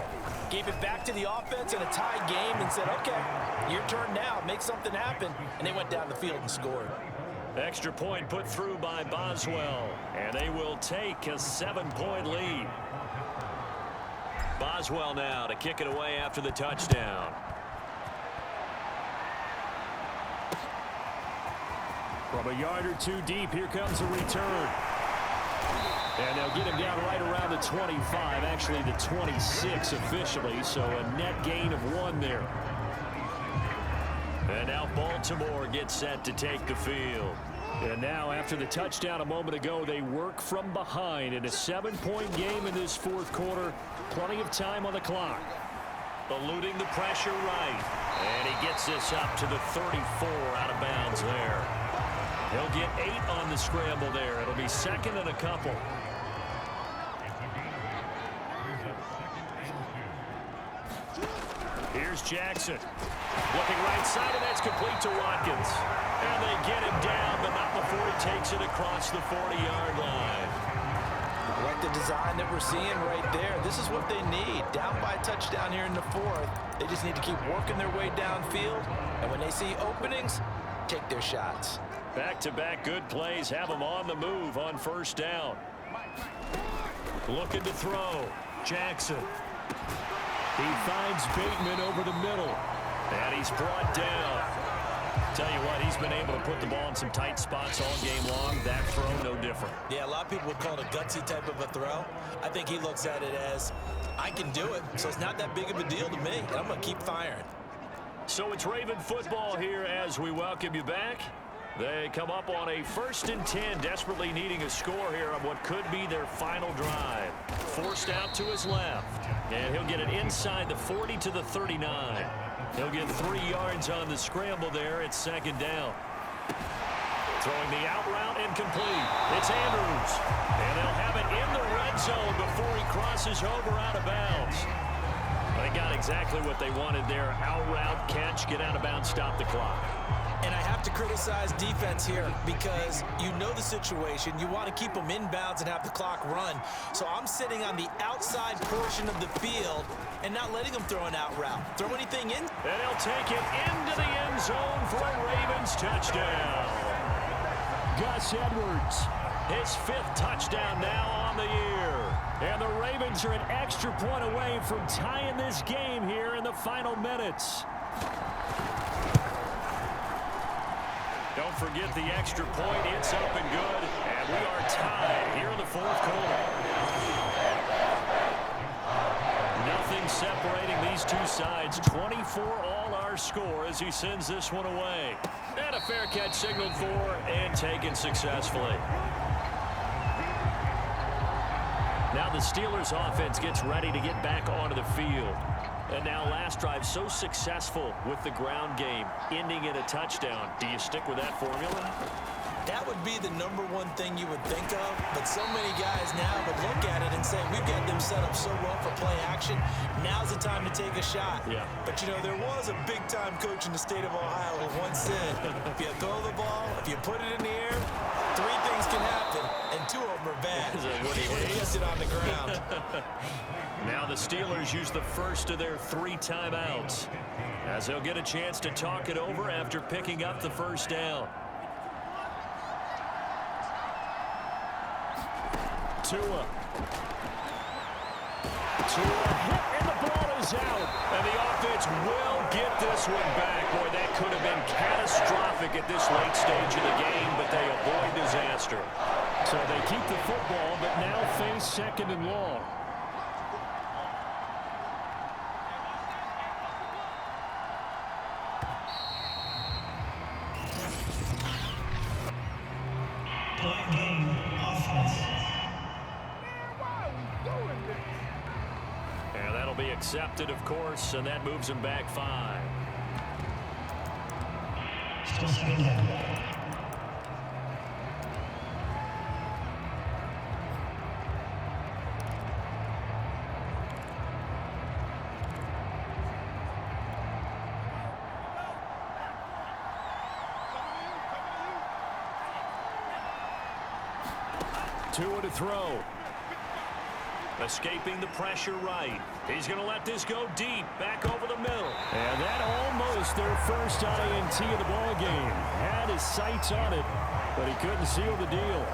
Gave it back to the offense in a tie game and said, okay, your turn now, make something happen. And they went down the field and scored. Extra point put through by Boswell, and they will take a 7-point lead. Boswell now to kick it away after the touchdown. From a yard or two deep, here comes a return. And they'll get him down right around the 25, actually the 26 officially, so a net gain of 1 there. And now Baltimore gets set to take the field. And now after the touchdown a moment ago, they work from behind in a 7-point game in this fourth quarter. Plenty of time on the clock. Eluding the pressure right. And he gets this up to the 34 out of bounds there. He'll get 8 on the scramble there. It'll be second and a couple. Here's Jackson. Looking right side, and that's complete to Watkins. And they get him down, but not before he takes it across the 40-yard line. Like the design that we're seeing right there, this is what they need. Down by a touchdown here in the fourth. They just need to keep working their way downfield. And when they see openings, take their shots. Back-to-back good plays have him on the move on first down. Looking to throw. Jackson. He finds Bateman over the middle. And he's brought down. Tell you what, he's been able to put the ball in some tight spots all game long. That throw, no different. Yeah, a lot of people would call it a gutsy type of a throw. I think he looks at it as, I can do it, so it's not that big of a deal to me. And I'm going to keep firing. So it's Raven football here as we welcome you back. They come up on a 1st and 10, desperately needing a score here on what could be their final drive. Forced out to his left, and he'll get it inside the 40 to the 39. He'll get 3 yards on the scramble there at second down. Throwing the out route incomplete. It's Andrews, and they'll have it in the red zone before he crosses over out of bounds. They got exactly what they wanted there. Out route, catch, get out of bounds, stop the clock. And I have to criticize defense here because you know the situation. You want to keep them inbounds and have the clock run. So I'm sitting on the outside portion of the field and not letting them throw an out route. Throw anything in. And he'll take it into the end zone for a Ravens touchdown. Gus Edwards, his 5th touchdown now on the year. And the Ravens are an extra point away from tying this game here in the final minutes. Don't forget the extra point. It's up and good. And we are tied here in the fourth quarter. Nothing separating these two sides. 24 all our score as he sends this one away. And a fair catch signaled for and taken successfully. Now the Steelers offense gets ready to get back onto the field. And now last drive so successful with the ground game, ending in a touchdown. Do you stick with that formula? That would be the #1 thing you would think of, but so many guys now would look at it and say, we've got them set up so well for play action. Now's the time to take a shot. Yeah. But, you know, there was a big-time coach in the state of Ohio who once said, if you throw the ball, if you put it in the air, 3 things can happen, and 2 of them are bad. He would have missed it on the ground. Now the Steelers use the first of their 3 timeouts as they'll get a chance to talk it over after picking up the first down. Tua hit and the ball is out. And the offense will get this one back. Boy, that could have been catastrophic at this late stage of the game, but they avoid disaster. So they keep the football, but now face 2nd and long. And that'll be accepted, of course, and that moves him back 5. Still second down. Tua to throw. Escaping the pressure right. He's going to let this go deep, back over the middle. And that almost their first INT of the ball game. Had his sights on it, but he couldn't seal the deal.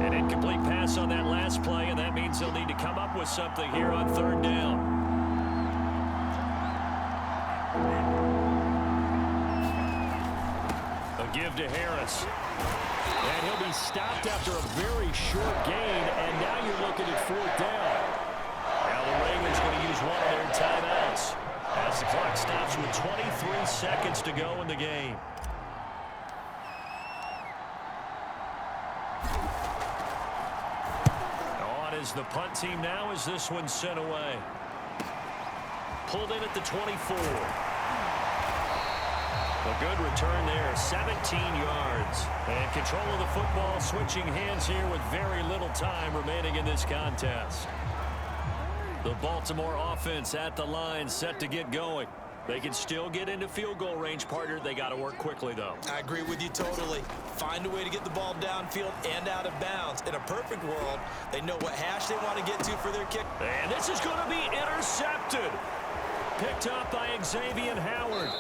An incomplete pass on that last play, and that means they'll need to come up with something here on 3rd down. A give to Harris. And he'll be stopped after a very short gain, and now you're looking at 4th down. Now the Ravens going to use one of their timeouts as the clock stops with 23 seconds to go in the game. On is the punt team now as this one's sent away. Pulled in at the 24. A good return there, 17 yards. And control of the football, switching hands here with very little time remaining in this contest. The Baltimore offense at the line, set to get going. They can still get into field goal range, partner. They got to work quickly, though. I agree with you totally. Find a way to get the ball downfield and out of bounds. In a perfect world, they know what hash they want to get to for their kick. And this is going to be intercepted. Picked up by Xavier Howard.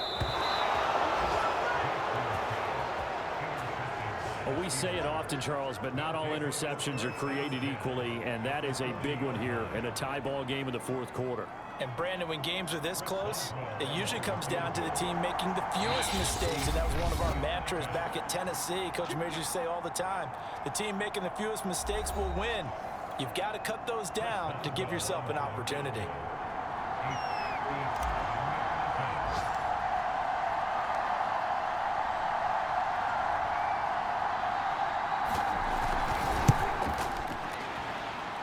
Well, we say it often, Charles, but not all interceptions are created equally, and that is a big one here in a tie ball game in the 4th quarter. And, Brandon, when games are this close, it usually comes down to the team making the fewest mistakes, and that was one of our mantras back at Tennessee. Coach Major used to say all the time, the team making the fewest mistakes will win. You've got to cut those down to give yourself an opportunity.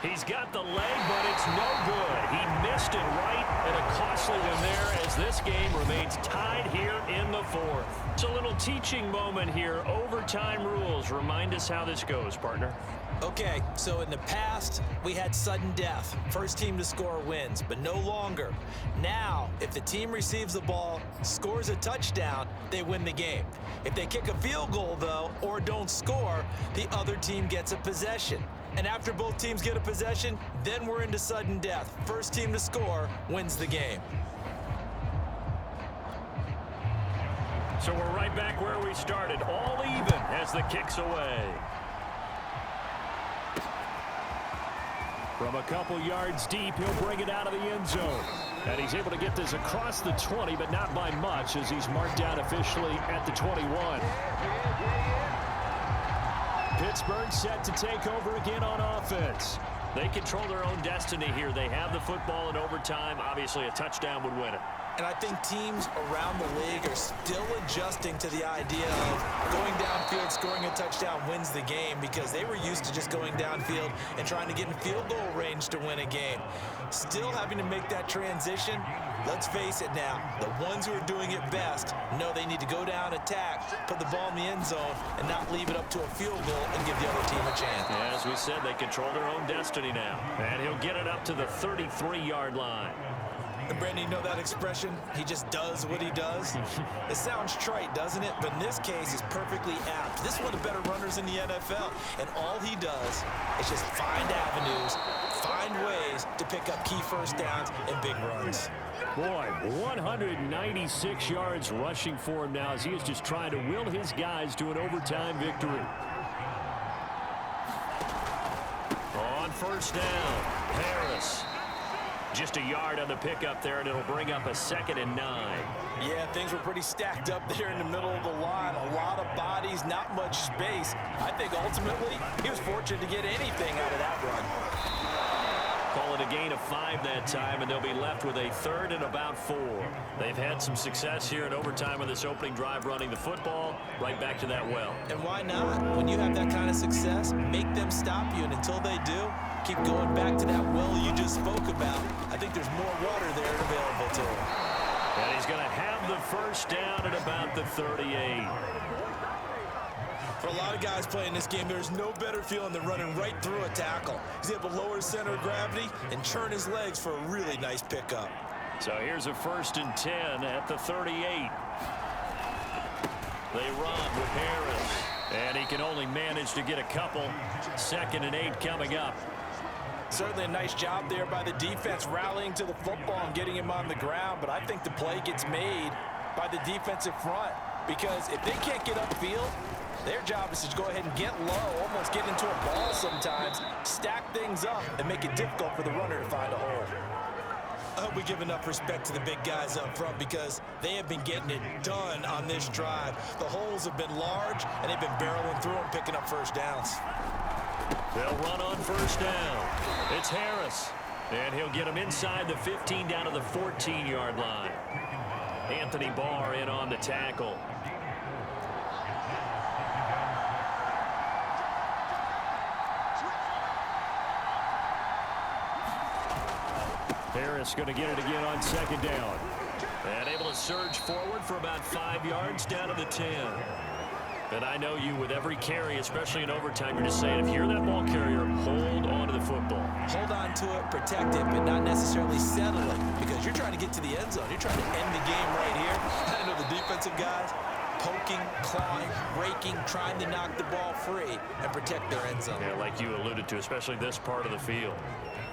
He's got the leg, but it's no good. He missed it right, and a costly one there as this game remains tied here in the 4th. It's a little teaching moment here. Overtime rules. Remind us how this goes, partner. Okay, so in the past, we had sudden death. First team to score wins, but no longer. Now, if the team receives the ball, scores a touchdown, they win the game. If they kick a field goal, though, or don't score, the other team gets a possession. And after both teams get a possession, then we're into sudden death. First team to score wins the game. So we're right back where we started, all even as the kick's away. From a couple yards deep, he'll bring it out of the end zone. And he's able to get this across the 20, but not by much as he's marked down officially at the 21. Pittsburgh set to take over again on offense. They control their own destiny here. They have the football in overtime. Obviously, a touchdown would win it. And I think teams around the league are still adjusting to the idea of going downfield, scoring a touchdown wins the game, because they were used to just going downfield and trying to get in field goal range to win a game. Still having to make that transition. Let's face it now, the ones who are doing it best know they need to go down, attack, put the ball in the end zone, and not leave it up to a field goal and give the other team a chance. Yeah, as we said, they control their own destiny now. And he'll get it up to the 33-yard line. And Brandon, you know that expression? He just does what he does? It sounds trite, doesn't it? But in this case, it's perfectly apt. This is one of the better runners in the NFL. And all he does is just find avenues, find ways to pick up key first downs and big runs. Boy, 196 yards rushing for him now as he is just trying to will his guys to an overtime victory. On first down, Harris. Just a yard on the pickup there, and it'll bring up a 2nd and 9. Yeah, things were pretty stacked up there in the middle of the line. A lot of bodies, not much space. I think ultimately he was fortunate to get anything out of that run. Call it a gain of 5 that time, and they'll be left with a 3rd and about 4. They've had some success here in overtime with this opening drive running the football right back to that well. And why not? When you have that kind of success, make them stop you, and until they do, keep going back to that well you just spoke about. I think there's more water there available to him. And he's going to have the first down at about the 38. For a lot of guys playing this game, there's no better feeling than running right through a tackle. He's able to lower his center of gravity and churn his legs for a really nice pickup. So here's a 1st and 10 at the 38. They run with Harris, and he can only manage to get a couple. 2nd and 8 coming up. Certainly a nice job there by the defense rallying to the football and getting him on the ground, but I think the play gets made by the defensive front, because if they can't get upfield, their job is to go ahead and get low, almost get into a ball sometimes, stack things up, and make it difficult for the runner to find a hole. I hope we give enough respect to the big guys up front, because they have been getting it done on this drive. The holes have been large, and they've been barreling through them, picking up first downs. They'll run on 1st down. It's Harris, and he'll get him inside the 15 down to the 14-yard line. Anthony Barr in on the tackle. Harris going to get it again on 2nd down. And able to surge forward for about 5 yards down to the 10. And I know you, with every carry, especially in overtime, you're just saying, if you're that ball carrier, hold on to the football. Hold on to it, protect it, but not necessarily settle it, because you're trying to get to the end zone. You're trying to end the game right here. I know the defensive guys poking, clawing, raking, trying to knock the ball free and protect their end zone. Yeah, like you alluded to, especially this part of the field.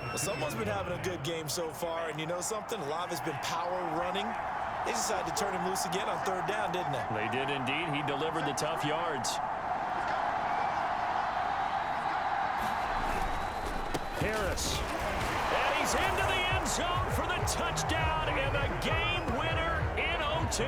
Well, someone's been having a good game so far, and you know something? A lot of it's been power running. They decided to turn him loose again on 3rd down, didn't they? They did indeed. He delivered the tough yards. Harris. And he's into the end zone for the touchdown and the game winner in OT.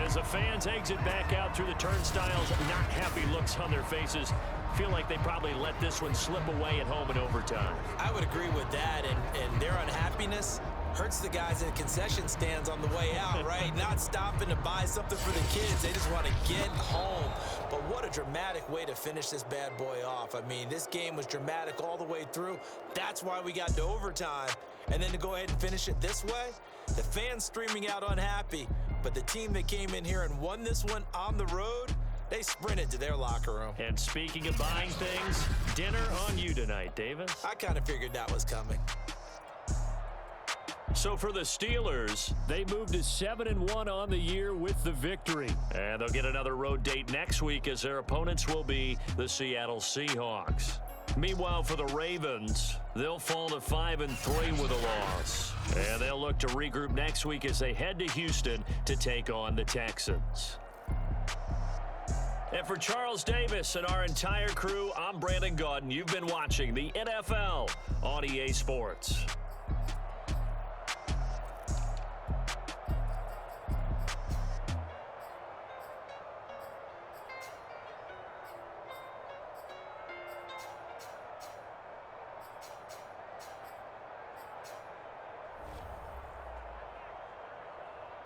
As the fans exit back out through the turnstiles, not happy looks on their faces. Feel like they probably let this one slip away at home in overtime. I would agree with that, and their unhappiness hurts the guys in the concession stands on the way out, right? Not stopping to buy something for the kids. They just want to get home. But what a dramatic way to finish this bad boy off. I mean, this game was dramatic all the way through. That's why we got to overtime. And then to go ahead and finish it this way, the fans streaming out unhappy. But the team that came in here and won this one on the road, they sprinted to their locker room. And speaking of buying things, dinner on you tonight, Davis. I kind of figured that was coming. So for the Steelers, they moved to 7-1 on the year with the victory. And they'll get another road date next week, as their opponents will be the Seattle Seahawks. Meanwhile, for the Ravens, they'll fall to 5-3 with a loss. And they'll look to regroup next week as they head to Houston to take on the Texans. And for Charles Davis and our entire crew, I'm Brandon Gaudin. You've been watching the NFL on EA Sports.